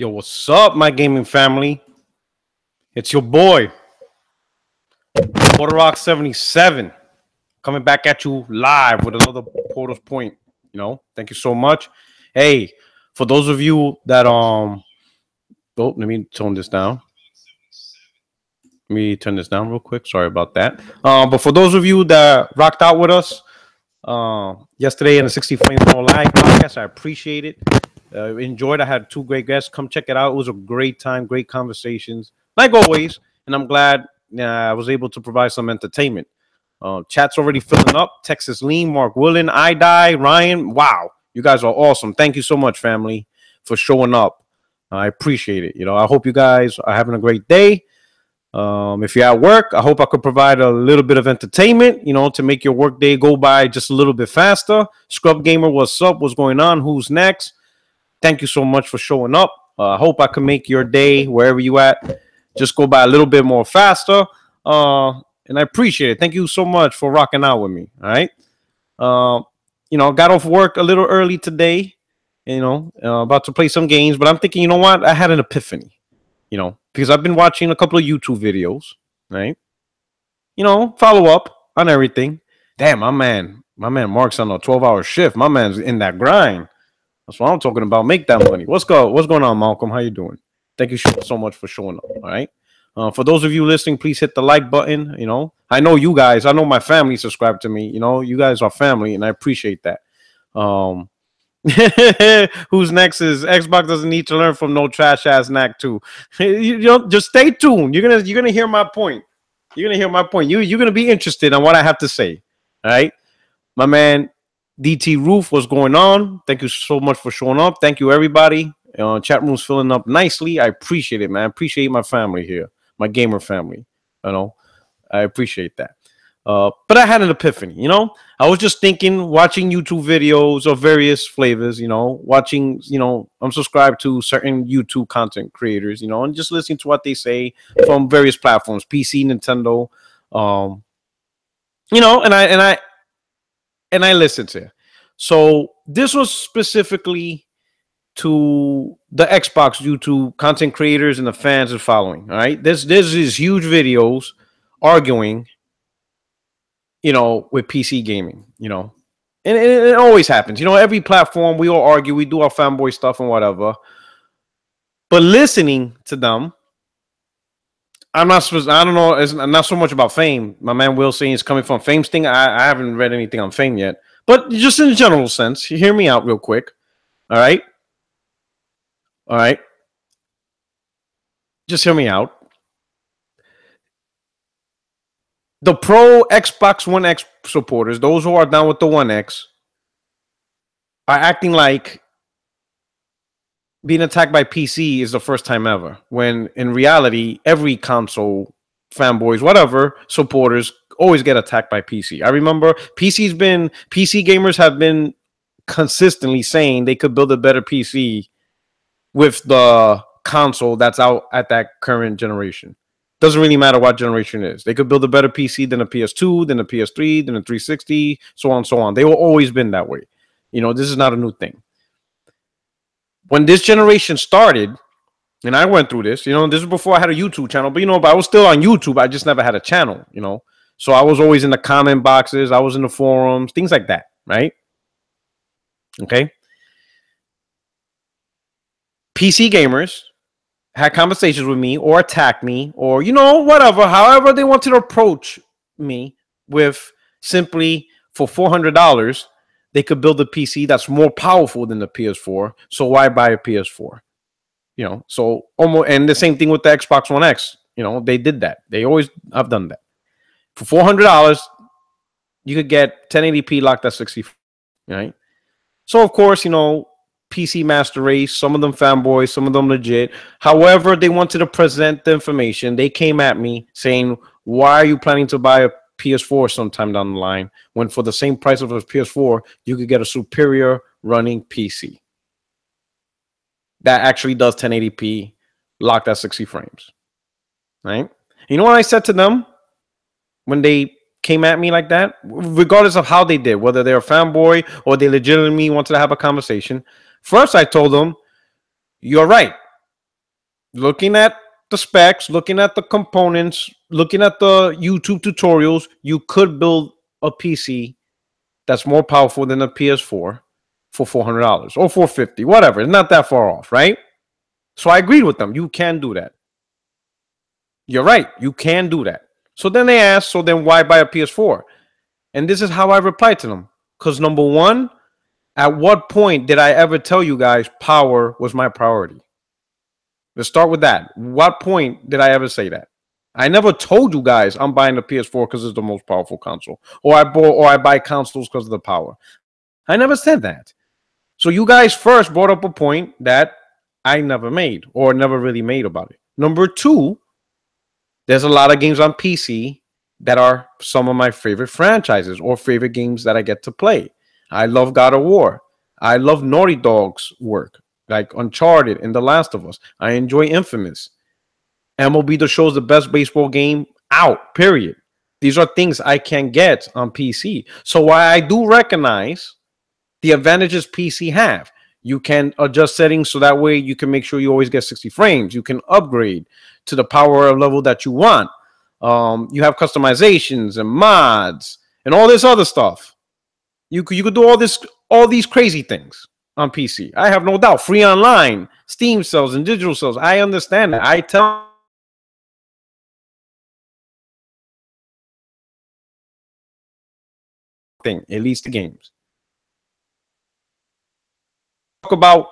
Yo, what's up, my gaming family? It's your boy, Puerto'S 77, coming back at you live with another Puerto'S point. Thank you so much. Hey, for those of you that let me tone this down. Let me turn this down real quick. Sorry about that. But for those of you that rocked out with us yesterday in the 60 Flames No Live podcast, I appreciate it. Enjoyed. I had two great guests. Come check it out. It was a great time, great conversations, like always. And I'm glad I was able to provide some entertainment. Chat's already filling up. Texas Lean, Mark Willen, I Die, Ryan. Wow, you guys are awesome. Thank you so much, family, for showing up. I appreciate it. I hope you guys are having a great day. If you're at work, I hope I could provide a little bit of entertainment, to make your work day go by just a little bit faster. Scrub Gamer, what's up? What's going on? Who's next? Thank you so much for showing up. I hope I can make your day, wherever you at, just go by a little bit more faster. And I appreciate it. Thank you so much for rocking out with me. All right. Got off work a little early today, about to play some games, but I'm thinking, you know what? I had an epiphany, because I've been watching a couple of YouTube videos, right? Follow up on everything. Damn, my man Mark's on a 12-hour shift. My man's in that grind. That's what I'm talking about. Make that money. What's going on, Malcolm? How you doing? Thank you so much for showing up. All right. For those of you listening, please hit the like button. I know you guys. I know my family subscribe to me. You guys are family, and I appreciate that. Who's next is Xbox doesn't need to learn from no trash ass Knack too. Just stay tuned. You're gonna hear my point. You're gonna hear my point. You're gonna be interested in what I have to say. All right, my man. DT Roof, what's going on? Thank you so much for showing up. Thank you, everybody. Chat room's filling up nicely. I appreciate it, man. I appreciate my family here, my gamer family. I appreciate that. But I had an epiphany, I was just thinking, watching YouTube videos of various flavors, watching, I'm subscribed to certain YouTube content creators, and just listening to what they say from various platforms, PC, Nintendo, and I listened to it. So this was specifically to the Xbox YouTube content creators and the fans and following. All right. There's these huge videos arguing, with PC gaming, and it always happens. Every platform, we all argue, we do our fanboy stuff and whatever. But listening to them, I don't know. It's not so much about Fame. My man Will saying it's coming from Fame's thing. I haven't read anything on Fame yet. But just in a general sense, hear me out real quick. All right? All right? Just hear me out. The pro Xbox One X supporters, those who are down with the One X, are acting like being attacked by PC is the first time ever, when in reality, every console fanboys, whatever, supporters always get attacked by PC. I remember PC gamers have been consistently saying they could build a better PC with the console that's out at that current generation. Doesn't really matter what generation it is. They could build a better PC than a PS2, than a PS3, than a 360, so on and so on. They will always been that way. This is not a new thing. When this generation started, and I went through this, this is before I had a YouTube channel, but I was still on YouTube. I just never had a channel, So I was always in the comment boxes. I was in the forums, things like that, right? Okay. PC gamers had conversations with me or attacked me or, whatever, however they wanted to approach me with simply for $400, they could build a PC that's more powerful than the PS4. So why buy a PS4? So almost, and the same thing with the Xbox One X. They did that. They always have done that. For $400, you could get 1080p locked at 60, right? So of course, PC master race, some of them fanboys, some of them legit. However, they wanted to present the information. They came at me saying, why are you planning to buy a PS4 sometime down the line when for the same price of a PS4, you could get a superior running PC that actually does 1080p locked at 60 frames, right? You know what I said to them when they came at me like that, regardless of how they did, whether they're a fanboy or they legitimately wanted to have a conversation? First, I told them, you're right. Looking at the specs, looking at the components, looking at the YouTube tutorials, you could build a PC that's more powerful than a PS4 for $400 or $450, whatever. It's not that far off, right? So I agreed with them. You can do that. You're right. You can do that. So then they asked, so then why buy a PS4? And this is how I replied to them. Because number one, at what point did I ever tell you guys power was my priority? Let's start with that. What point did I ever say that? I never told you guys I'm buying the PS4 because it's the most powerful console, or I buy consoles because of the power. I never said that. So you guys first brought up a point that I never made or never really made about it. Number two, there's a lot of games on PC that are some of my favorite franchises or favorite games that I get to play. I love God of War. I love Naughty Dog's work, like Uncharted and The Last of Us. I enjoy Infamous. MLB The Show is the best baseball game out, period. These are things I can get on PC. So while I do recognize the advantages PC have, you can adjust settings so that way you can make sure you always get 60 frames. You can upgrade to the power level that you want. You have customizations and mods and all this other stuff. You could do all these crazy things on PC. I have no doubt. Free online, Steam sales and digital sales. I understand that. I tell thing, at least the games. Talk about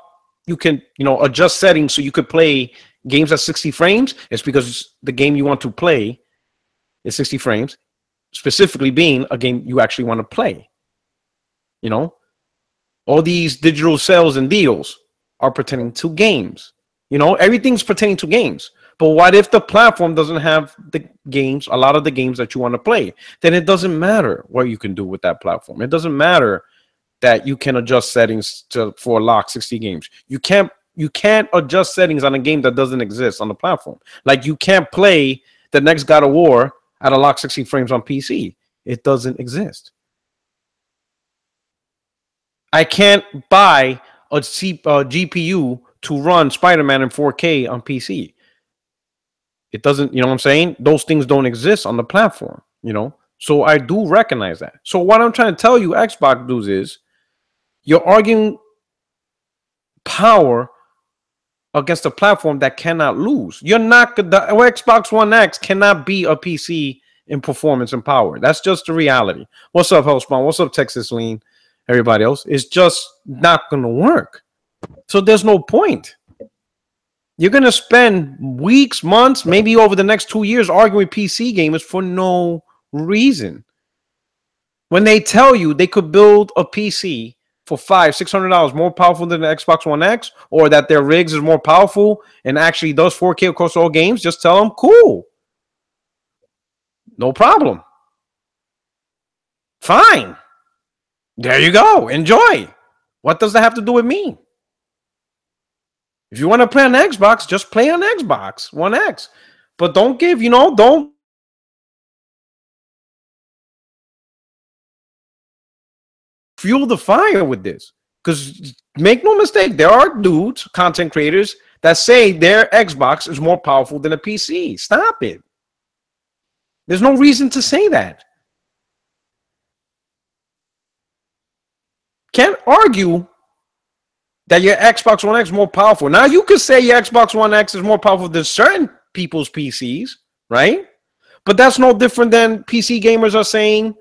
you can, adjust settings so you could play games at 60 frames. It's because the game you want to play is 60 frames, specifically being a game you actually want to play. All these digital sales and deals are pertaining to games. Everything's pertaining to games. But what if the platform doesn't have the games, a lot of the games that you want to play? Then it doesn't matter what you can do with that platform. It doesn't matter that you can adjust settings for lock 60 games. You can't adjust settings on a game that doesn't exist on the platform. Like you can't play the next God of War at a lock 60 frames on PC. It doesn't exist. I can't buy a GPU to run Spider-Man in 4K on PC. It doesn't, you know what I'm saying? Those things don't exist on the platform, So I do recognize that. So what I'm trying to tell you, Xbox dudes, is you're arguing power against a platform that cannot lose. The Xbox One X cannot be a PC in performance and power. That's just the reality. What's up, Hellspawn? What's up, Texas Lean? Everybody else, it's just not going to work. So there's no point. You're going to spend weeks, months, maybe over the next 2 years arguing with PC gamers for no reason. When they tell you they could build a PC for $500-$600 more powerful than the Xbox One X, or that their rigs is more powerful and actually does 4K across all games, just tell them, cool. No problem. Fine. There you go. Enjoy. What does that have to do with me? If you want to play on Xbox, just play on Xbox One X. But don't don't fuel the fire with this. Because make no mistake, there are dudes, content creators, that say their Xbox is more powerful than a PC. Stop it. There's no reason to say that. Can't argue that your Xbox One X is more powerful. Now, you could say your Xbox One X is more powerful than certain people's PCs, right? But that's no different than PC gamers are saying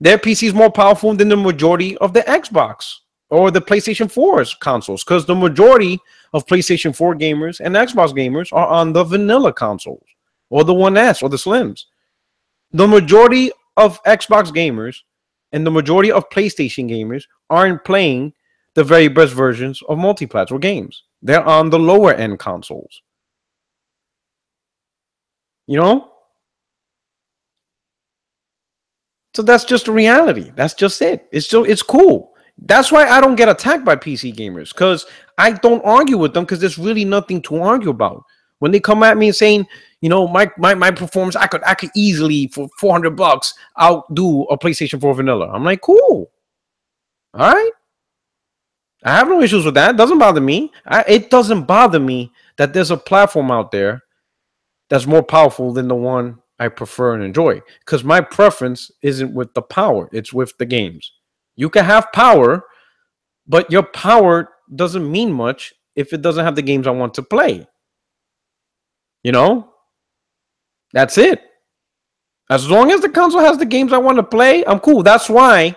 their PC is more powerful than the majority of the Xbox or the PlayStation 4's consoles, because the majority of PlayStation 4 gamers and Xbox gamers are on the vanilla consoles or the One S or the Slims. The majority of Xbox gamers and the majority of PlayStation gamers aren't playing the very best versions of multi-platform games. They're on the lower end consoles. So that's just the reality. That's just it. It's cool. That's why I don't get attacked by PC gamers, because I don't argue with them, because there's really nothing to argue about. When they come at me and saying, my performance, I could easily for $400 outdo a PlayStation 4 vanilla. I'm like, cool. All right. I have no issues with that. It doesn't bother me. It doesn't bother me that there's a platform out there that's more powerful than the one I prefer and enjoy. Because my preference isn't with the power, it's with the games. You can have power, but your power doesn't mean much if it doesn't have the games I want to play. You know? That's it. As long as the console has the games I want to play, I'm cool. That's why,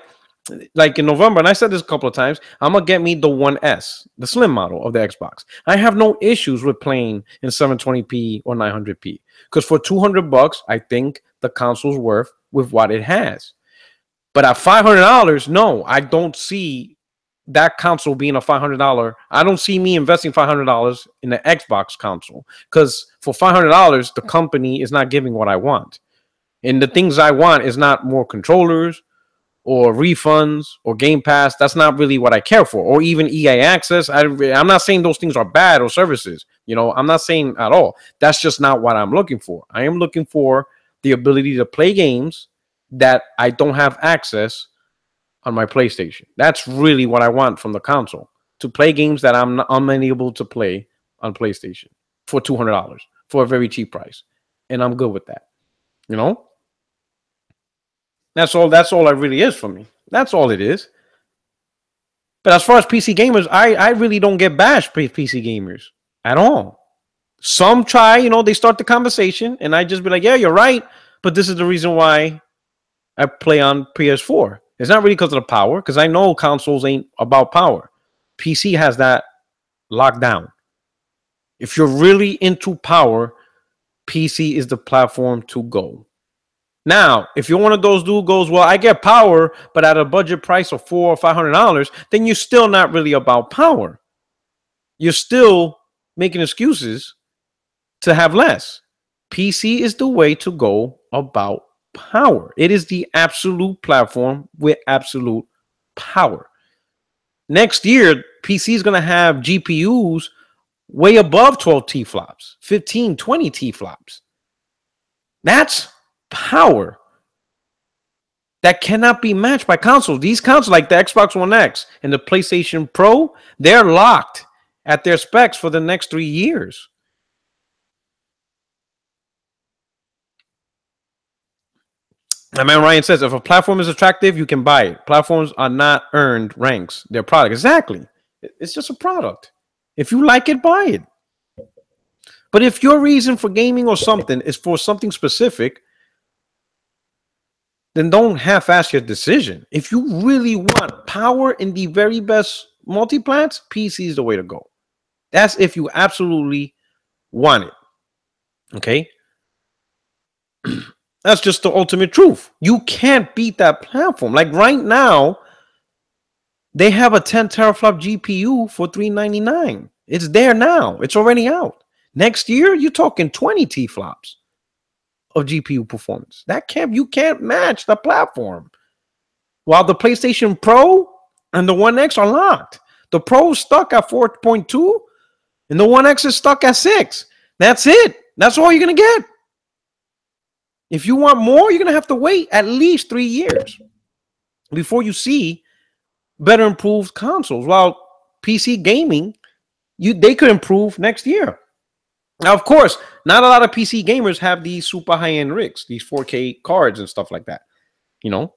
like in November, and I said this a couple of times, I'm going to get me the One S, the slim model of the Xbox. I have no issues with playing in 720p or 900p. Because for $200, I think the console's worth with what it has. But at $500, no, I don't see that console being a $500. I don't see me investing $500 in the Xbox console. Because for $500, the company is not giving what I want. And the things I want is not more controllers or refunds or Game Pass. That's not really what I care for. Or even EA Access. I'm not saying those things are bad or services. You know, I'm not saying at all. That's just not what I'm looking for. I am looking for the ability to play games that I don't have access on my PlayStation. That's really what I want from the console. To play games that I'm unable to play on PlayStation for $200 for a very cheap price. And I'm good with that. You know? That's all it really is for me. That's all it is. But as far as PC gamers, I really don't get bashed PC gamers at all. Some try, you know, they start the conversation, and I just be like, yeah, you're right. But this is the reason why I play on PS4. It's not really because of the power, because I know consoles ain't about power. PC has that locked down. If you're really into power, PC is the platform to go. Now, if you're one of those dudes goes, well, I get power, but at a budget price of $400 or $500, then you're still not really about power. You're still making excuses to have less. PC is the way to go about power. It is the absolute platform with absolute power. Next year, PC is going to have GPUs way above 12 T-flops, 15, 20 T-flops. That's power that cannot be matched by consoles. These consoles like the Xbox One X and the PlayStation Pro, they're locked at their specs for the next 3 years. My man Ryan says, if a platform is attractive, you can buy it. Platforms are not earned ranks. They're product. Exactly. It's just a product. If you like it, buy it. But if your reason for gaming or something is for something specific, then don't half-ass your decision. If you really want power in the very best multi-plats, PC is the way to go. That's if you absolutely want it. Okay? That's just the ultimate truth. You can't beat that platform. Like right now, they have a 10 teraflop GPU for $399. It's there now. It's already out. Next year, you're talking 20 T-flops of GPU performance. You can't match the platform. While the PlayStation Pro and the One X are locked. The Pro is stuck at 4.2 and the One X is stuck at 6. That's it. That's all you're going to get. If you want more, you're going to have to wait at least 3 years before you see better improved consoles. While PC gaming, they could improve next year. Now, of course, not a lot of PC gamers have these super high-end rigs, these 4K cards and stuff like that, you know.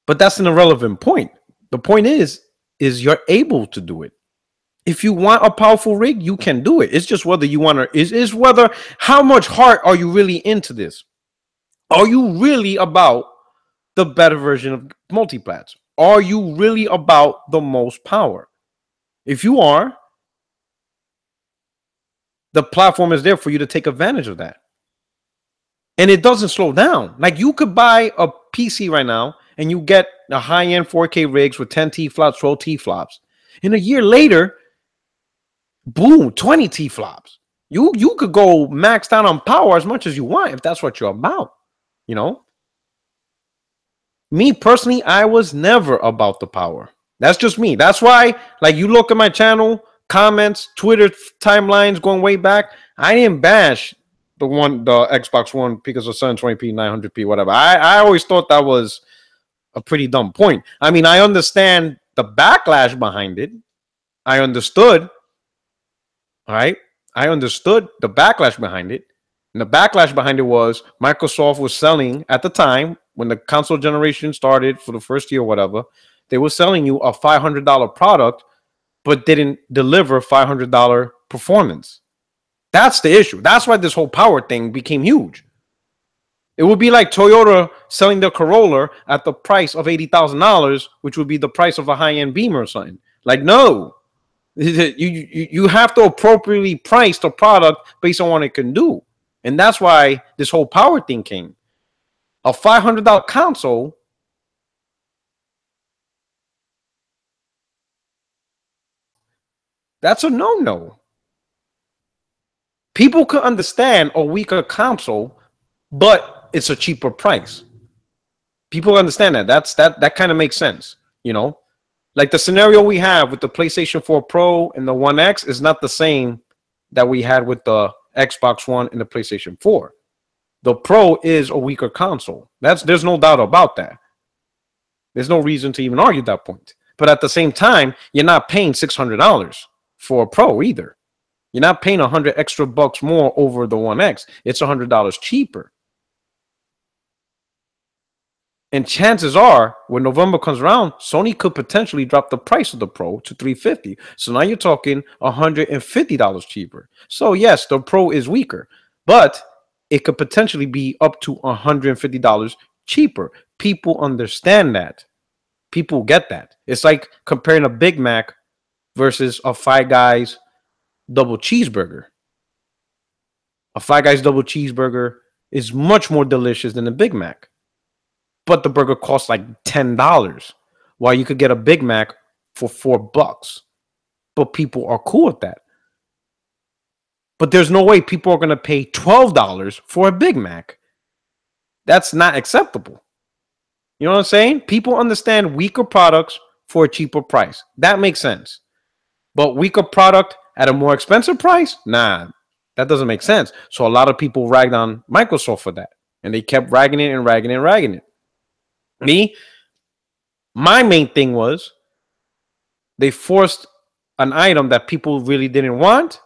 But that's an irrelevant point. The point is you're able to do it. If you want a powerful rig, you can do it. It's just whether you want to, is whether, how much heart are you really into this? Are you really about the better version of multiplats? Are you really about the most power? If you are, the platform is there for you to take advantage of that. And it doesn't slow down. Like you could buy a PC right now and you get a high-end 4K rigs with 10 T-flops, 12 T-flops. And a year later, boom, 20 T-flops. You could go maxed out on power as much as you want if that's what you're about, you know? Me personally, I was never about the power. That's just me. That's why, like, you look at my channel, comments, Twitter timelines going way back, I didn't bash the Xbox One because of 720p, 900p, whatever. I always thought that was a pretty dumb point. I mean, I understand the backlash behind it. I understood. All right. I understood the backlash behind it. And the backlash behind it was Microsoft was selling at the time when the console generation started for the first year or whatever, they were selling you a $500 product, but didn't deliver $500 performance. That's the issue. That's why this whole power thing became huge. It would be like Toyota selling the Corolla at the price of $80,000, which would be the price of a high-end Beamer or something. Like, no, you have to appropriately price the product based on what it can do. And that's why this whole power thing came. A $500 console, that's a no-no. People could understand a weaker console, but it's a cheaper price. People understand that. That kind of makes sense, you know? Like the scenario we have with the PlayStation 4 Pro and the One X is not the same that we had with the Xbox One and the PlayStation 4. The Pro is a weaker console. There's no doubt about that. There's no reason to even argue that point. But at the same time, you're not paying $600 for a Pro either. You're not paying 100 extra bucks more over the One X. It's $100 cheaper. And chances are, when November comes around, Sony could potentially drop the price of the Pro to $350. So now you're talking $150 cheaper. So yes, the Pro is weaker, but it could potentially be up to $150 cheaper. People understand that. People get that. It's like comparing a Big Mac versus a Five Guys double cheeseburger. A Five Guys double cheeseburger is much more delicious than a Big Mac. But the burger costs like $10, while you could get a Big Mac for $4. But people are cool with that. But there's no way people are going to pay $12 for a Big Mac. That's not acceptable. You know what I'm saying? People understand weaker products for a cheaper price. That makes sense. But weaker product at a more expensive price? Nah, that doesn't make sense. So a lot of people ragged on Microsoft for that. And they kept ragging it and ragging it and ragging it. My main thing was they forced an item that people really didn't want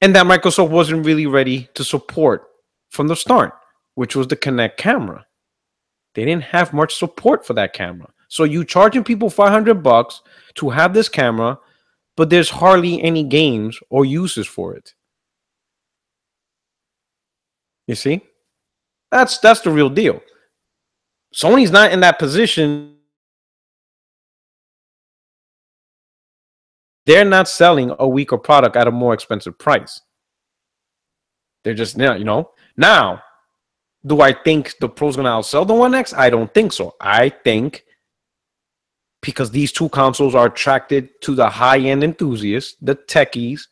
and that Microsoft wasn't really ready to support from the start, which was the Knack camera. They didn't have much support for that camera. So you charging people $500 to have this camera, but there's hardly any games or uses for it. You see? That's the real deal. Sony's not in that position. They're not selling a weaker product at a more expensive price. They're just, you know. Now, do I think the Pro's going to outsell the One X? I don't think so. I think because these two consoles are attracted to the high-end enthusiasts, the techies,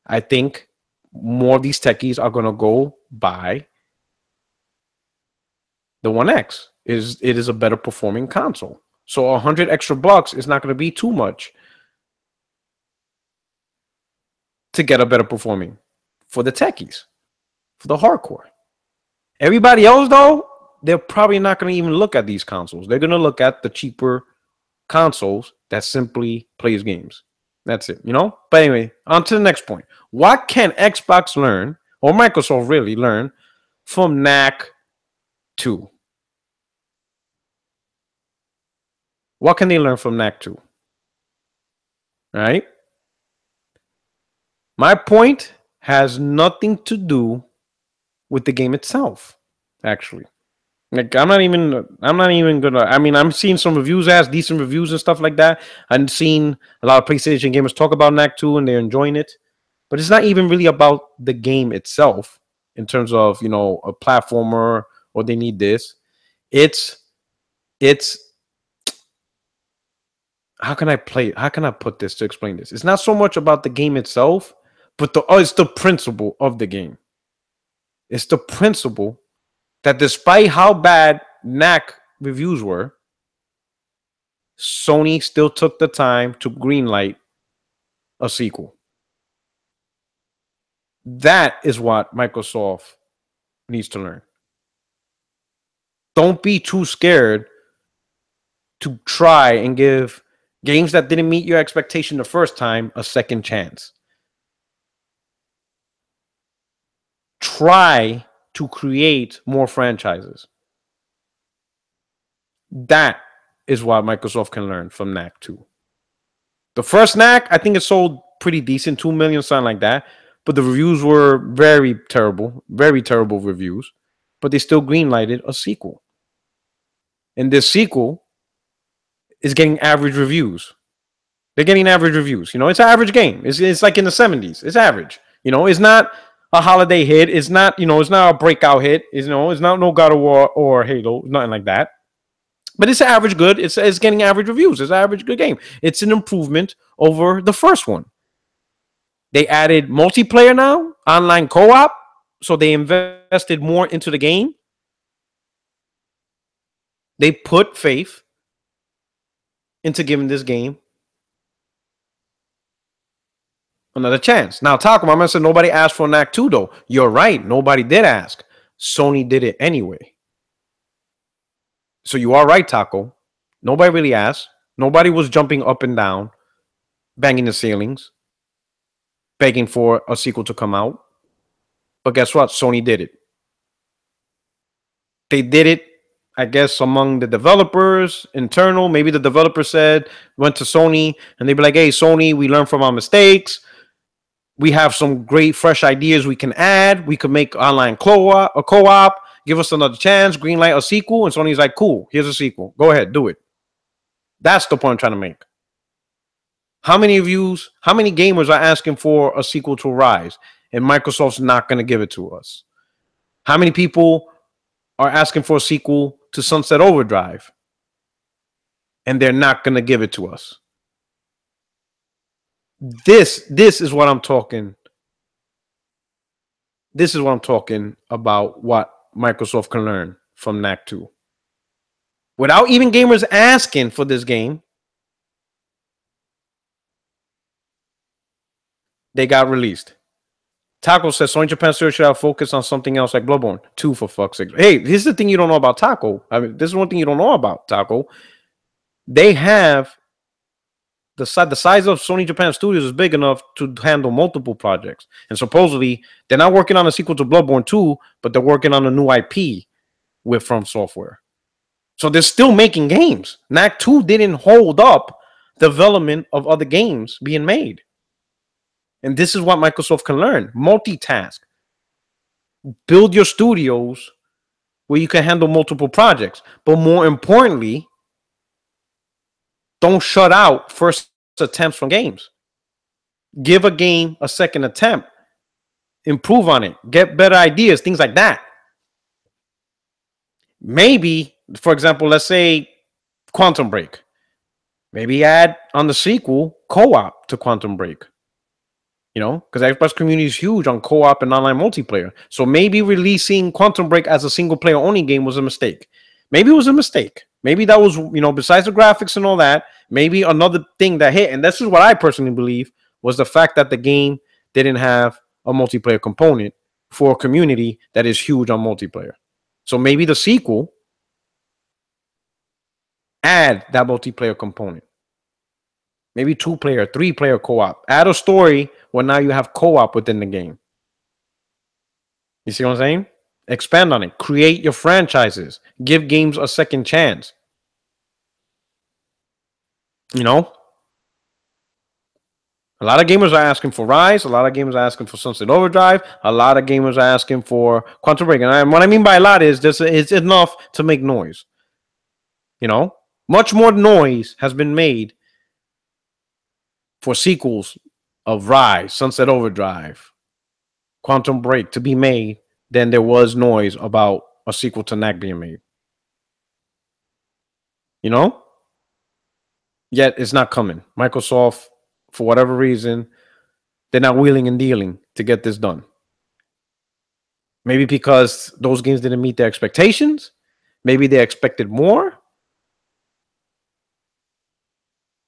I think more of these techies are going to go buy the One X. It is a better performing console. So 100 extra bucks is not going to be too much to get a better performing for the techies, for the hardcore. Everybody else, though, they're probably not going to even look at these consoles. They're going to look at the cheaper consoles that simply plays games. That's it, you know? But anyway, on to the next point. What can Xbox learn, or Microsoft really learn, from Knack 2? What can they learn from Knack 2? All right? My point has nothing to do with the game itself, actually. Like I'm not even gonna. I mean, I'm seeing some reviews as decent reviews and stuff like that. I'm seeing a lot of PlayStation gamers talk about Knack 2 and they're enjoying it, but it's not even really about the game itself in terms of, you know, a platformer or they need this. It's how can I put this to explain this? It's not so much about the game itself, but it's the principle of the game. It's the principle that despite how bad Knack reviews were, Sony still took the time to greenlight a sequel. That is what Microsoft needs to learn. Don't be too scared to try and give Games that didn't meet your expectation the first time, a second chance. Try to create more franchises. That is what Microsoft can learn from Knack 2. The first Knack, I think it sold pretty decent, 2 million, something like that. But the reviews were very terrible reviews. But they still greenlighted a sequel. And this sequel is getting average reviews. They're getting average reviews. You know, it's an average game. It's like in the 70s. It's average. You know, it's not a holiday hit. It's not, you know, it's not a breakout hit. It's, you know, it's not no God of War or Halo, nothing like that. But it's average good. It's getting average reviews. It's an average good game. It's an improvement over the first one. They added multiplayer now, online co-op. So they invested more into the game. They put faith into giving this game another chance. Now, Taco, my man said nobody asked for Knack 2, though. You're right. Nobody did ask. Sony did it anyway. So you are right, Taco. Nobody really asked. Nobody was jumping up and down, banging the ceilings, begging for a sequel to come out. But guess what? Sony did it. They did it, I guess, among the developers, internal. Maybe the developer went to Sony, and they'd be like, hey, Sony, we learned from our mistakes. We have some great, fresh ideas we can add. We could make online co-op. Give us another chance. Greenlight a sequel. And Sony's like, cool, here's a sequel. Go ahead, do it. That's the point I'm trying to make. How many gamers are asking for a sequel to Rise, and Microsoft's not going to give it to us? How many people are asking for a sequel to Sunset Overdrive, and they're not going to give it to us? This is what I'm talking. This is what I'm talking about, what Microsoft can learn from Knack 2. Without even gamers asking for this game, they got released. Taco says Sony Japan Studio should have focused on something else like Bloodborne 2, for fuck's sake. Hey, here's the thing you don't know about Taco. I mean, this is one thing you don't know about Taco. They have the size of Sony Japan Studios is big enough to handle multiple projects. And supposedly, they're not working on a sequel to Bloodborne 2, but they're working on a new IP with From Software. So they're still making games. Knack 2 didn't hold up development of other games being made. And this is what Microsoft can learn. Multitask. Build your studios where you can handle multiple projects. But more importantly, don't shut out first attempts from games. Give a game a second attempt. Improve on it. Get better ideas, things like that. Maybe, for example, let's say Quantum Break. Maybe add on the sequel co-op to Quantum Break. You know, because the Xbox community is huge on co-op and online multiplayer. So maybe releasing Quantum Break as a single-player only game was a mistake. Maybe it was a mistake. Maybe that was, you know, besides the graphics and all that, maybe another thing that hit, and this is what I personally believe, was the fact that the game didn't have a multiplayer component for a community that is huge on multiplayer. So maybe the sequel add that multiplayer component. Maybe 2-player, 3-player co-op. Add a story where now you have co-op within the game. You see what I'm saying? Expand on it. Create your franchises. Give games a second chance. You know? A lot of gamers are asking for Rise. A lot of gamers are asking for Sunset Overdrive. A lot of gamers are asking for Quantum Break. And what I mean by a lot is this: it's enough to make noise. You know? Much more noise has been made for sequels of Rise, Sunset Overdrive, Quantum Break to be made than there was noise about a sequel to Knack being made. You know? Yet it's not coming. Microsoft, for whatever reason, they're not wheeling and dealing to get this done. Maybe because those games didn't meet their expectations. Maybe they expected more.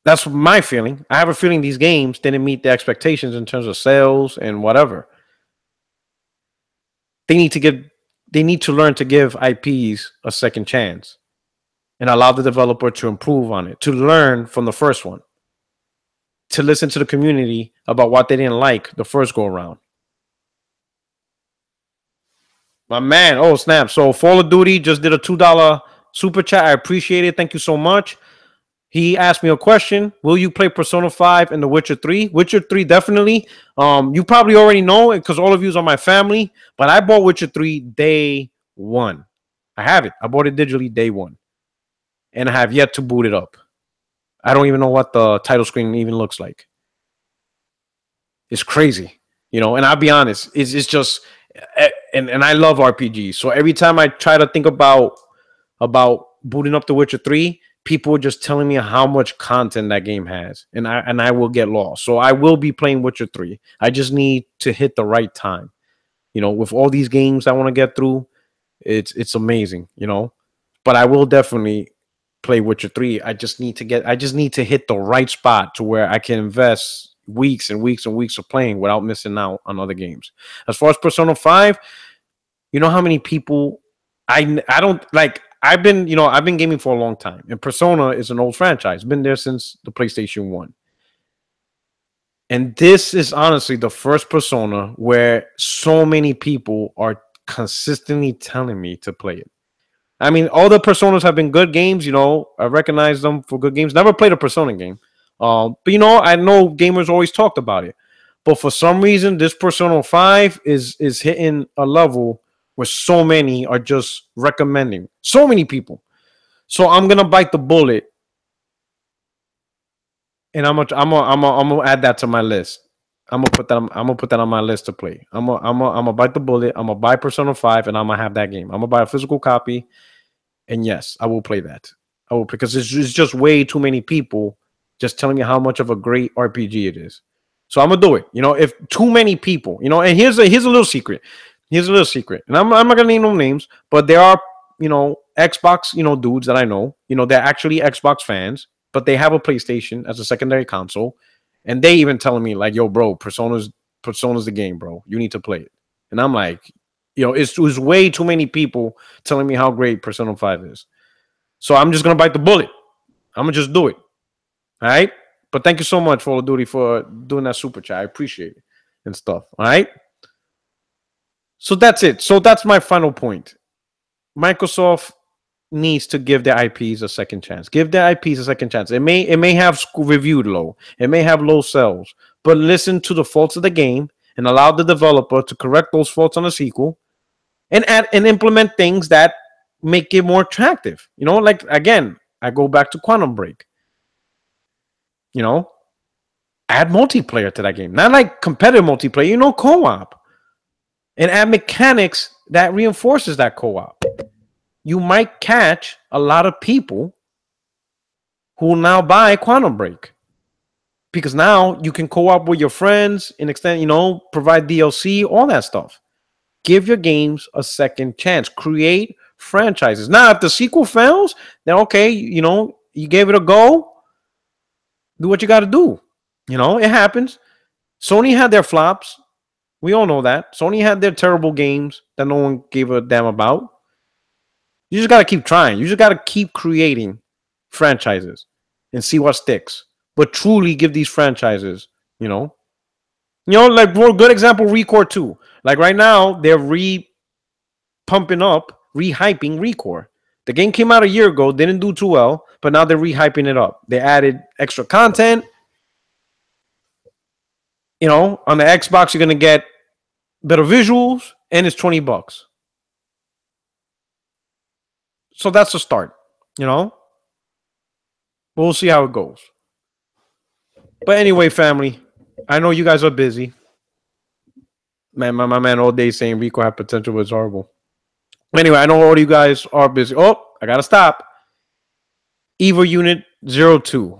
That's my feeling. I have a feeling these games didn't meet the expectations in terms of sales and whatever. They need to learn to give IPs a second chance and allow the developer to improve on it, to learn from the first one. to listen to the community about what they didn't like the first go around. My man, oh snap! So Fall of Duty just did a $2 super chat. I appreciate it. Thank you so much. He asked me a question. Will you play Persona 5 and The Witcher 3? Witcher 3, definitely. You probably already know it because all of you are my family. But I bought Witcher 3 day one. I have it. I bought it digitally day one. And I have yet to boot it up. I don't even know what the title screen even looks like. It's crazy. You know, and I'll be honest. It's just... And I love RPGs. So every time I try to think about booting up The Witcher 3... people are just telling me how much content that game has, and I will get lost. So I will be playing Witcher 3. I just need to hit the right time. You know, with all these games I want to get through, it's amazing, you know. But I will definitely play Witcher 3. I just need to hit the right spot to where I can invest weeks and weeks and weeks of playing without missing out on other games. As far as Persona 5, you know how many people I don't like. I've been gaming for a long time, and Persona is an old franchise. Been there since the PlayStation 1. And this is honestly the first Persona where so many people are consistently telling me to play it. I mean, all the Personas have been good games, you know. I recognize them for good games. Never played a Persona game. But you know, I know gamers always talked about it. But for some reason, this Persona 5 is hitting a level where so many are just recommending. So many people. So I'm gonna bite the bullet, and I'm gonna add that to my list. I'm gonna put that on my list to play. I'm gonna bite the bullet. I'm gonna buy Persona 5, and I'm gonna have that game. I'm gonna buy a physical copy, and yes, I will play that. I will, because it's just way too many people just telling me how much of a great RPG it is. So I'm gonna do it. You know, if too many people, you know, and here's a little secret. Here's a little secret, and I'm not gonna name no names, but there are, you know, Xbox, you know, dudes that I know, you know, they're actually Xbox fans, but they have a PlayStation as a secondary console, and they even telling me like, "Yo, bro, Persona's the game, bro. You need to play it." And I'm like, you know, it's way too many people telling me how great Persona 5 is. So I'm just gonna bite the bullet. I'm gonna just do it. All right. But thank you so much, Call of Duty, for doing that super chat. I appreciate it and stuff. All right. So that's it. So that's my final point. Microsoft needs to give their IPs a second chance. Give their IPs a second chance. It may have reviewed low. It may have low sales. But listen to the faults of the game and allow the developer to correct those faults on the sequel and add and implement things that make it more attractive. You know, like, again, I go back to Quantum Break. You know, add multiplayer to that game. Not like competitive multiplayer, you know, co-op. And add mechanics that reinforces that co-op. You might catch a lot of people who will now buy Quantum Break. Because now you can co-op with your friends and extend, you know, provide DLC, all that stuff. Give your games a second chance. Create franchises. Now, if the sequel fails, then okay, you know, you gave it a go. Do what you got to do. You know, it happens. Sony had their flops. We all know that. Sony had their terrible games that no one gave a damn about. You just got to keep trying. You just got to keep creating franchises and see what sticks. But truly give these franchises, you know, like, for a good example, Recore 2. Like right now, they're pumping up, rehyping Recore. The game came out a year ago, didn't do too well, but now they're rehyping it up. They added extra content. You know, on the Xbox, you're going to get better visuals, and it's $20. So that's a start, you know. We'll see how it goes. But anyway, family, I know you guys are busy. Man, my man all day saying Rico had potential, but it's horrible. Anyway, I know all you guys are busy. Oh, I got to stop. Evo Unit 02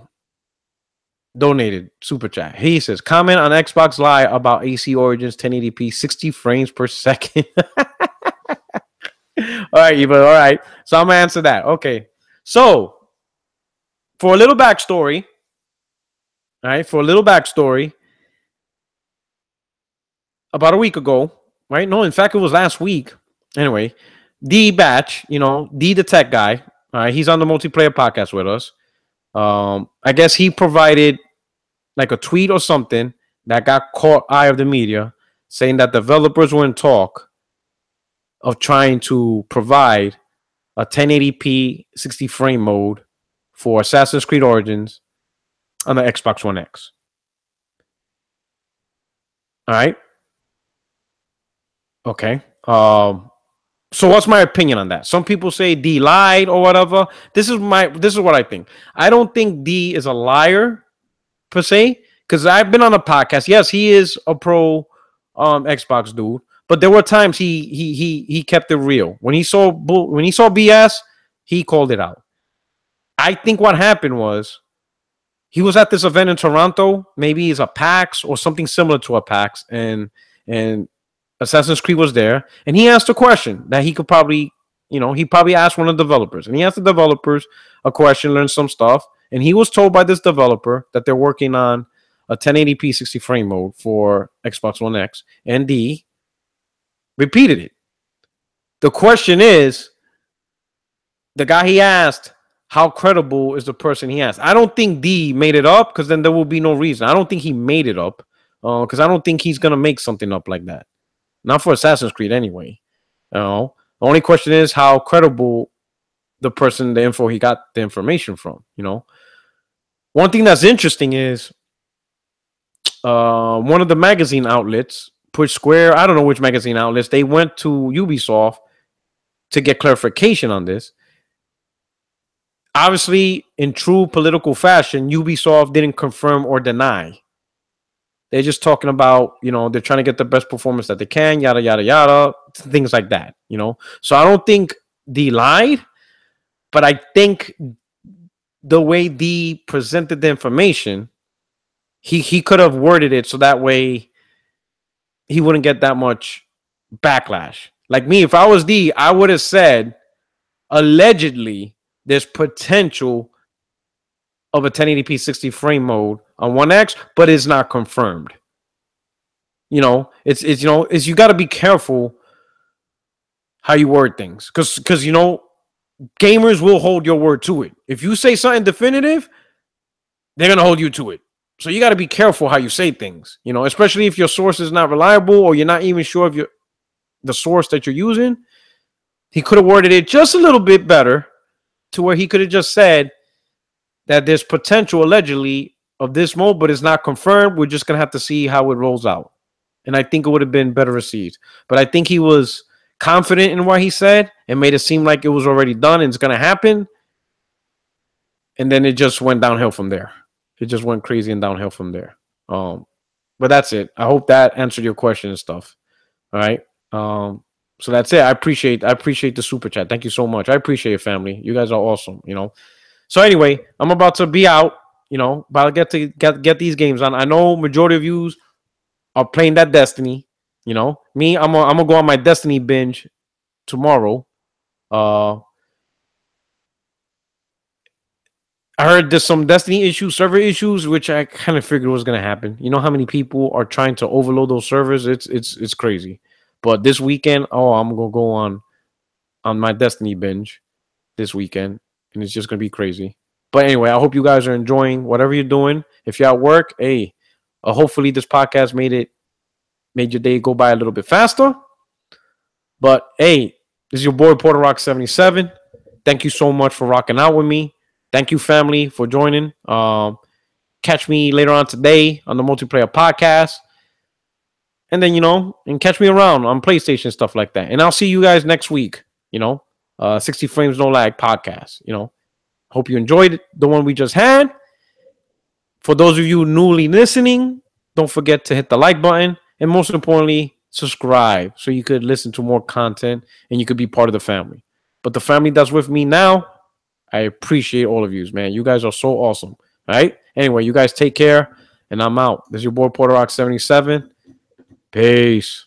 donated super chat. He says, comment on Xbox Live about AC Origins 1080p 60 frames per second. All right, Eva. All right. So I'm going to answer that. Okay. So for a little backstory, about a week ago, right? No, in fact, it was last week. Anyway, D Batch, you know, D the tech guy. All right, he's on the multiplayer podcast with us. I guess he provided like a tweet or something that got caught eye of the media saying that developers were in talk of trying to provide a 1080p 60 frame mode for Assassin's Creed Origins on the Xbox One X. All right. Okay. So what's my opinion on that? Some people say D lied or whatever. This is what I think. I don't think D is a liar per se, because I've been on a podcast. Yes, he is a pro Xbox dude, but there were times he kept it real. When he saw BS, he called it out. I think what happened was he was at this event in Toronto. Maybe it's a PAX or something similar to a PAX, and Assassin's Creed was there, and he asked a question that he could probably, he probably asked one of the developers, and he asked the developers a question, learned some stuff, and he was told by this developer that they're working on a 1080p 60 frame mode for Xbox One X, and D repeated it. The question is, the guy he asked, how credible is the person he asked? I don't think D made it up, because then there will be no reason. I don't think he made it up, because I don't think he's going to make something up like that. Not for Assassin's Creed anyway. The only question is how credible the info he got the information from. One thing that's interesting is one of the magazine outlets, Push Square, I don't know which magazine outlets, they went to Ubisoft to get clarification on this. Obviously, in true political fashion, Ubisoft didn't confirm or deny. They're just talking about, they're trying to get the best performance that they can, yada, yada, yada, things like that, So I don't think D lied, but I think the way D presented the information, he could have worded it so that way he wouldn't get that much backlash. Like me, if I was D, I would have said, allegedly, there's potential of a 1080p 60 frame mode on One X, but it's not confirmed. It's you got to be careful how you word things, because gamers will hold your word to it. If you say something definitive, they're gonna hold you to it. So you got to be careful how you say things. Especially if your source is not reliable or you're not even sure of the source that you're using. He could have worded it just a little bit better, to where he could have just said that there's potential allegedly of this mode, but it's not confirmed. We're just going to have to see how it rolls out. And I think it would have been better received. But I think he was confident in what he said and made it seem like it was already done and it's going to happen. And then it just went downhill from there. It just went crazy and downhill from there. But that's it. I hope that answered your question and stuff. All right. So that's it. I appreciate the super chat. Thank you so much. I appreciate it, family. You guys are awesome. So anyway, I'm about to be out. About to get these games on. I know majority of you are playing that Destiny. Me, I'm gonna go on my Destiny binge tomorrow. I heard there's some Destiny issues, server issues, which I kind of figured was gonna happen. You know how many people are trying to overload those servers? It's crazy. But this weekend, I'm gonna go on my Destiny binge this weekend, and it's just gonna be crazy. But anyway, I hope you guys are enjoying whatever you're doing. If you're at work, hey, hopefully this podcast made your day go by a little bit faster. But hey, this is your boy Puerto'S 77. Thank you so much for rocking out with me. Thank you, family, for joining. Catch me later on today on the Multiplayer Podcast. And then, and catch me around on PlayStation, stuff like that. And I'll see you guys next week, 60 Frames No Lag podcast. Hope you enjoyed the one we just had. For those of you newly listening, don't forget to hit the like button. And most importantly, subscribe so you could listen to more content and you could be part of the family. But the family that's with me now, I appreciate all of you, man. You guys are so awesome. All right? Anyway, you guys take care, and I'm out. This is your boy Puerto'S 77. Peace.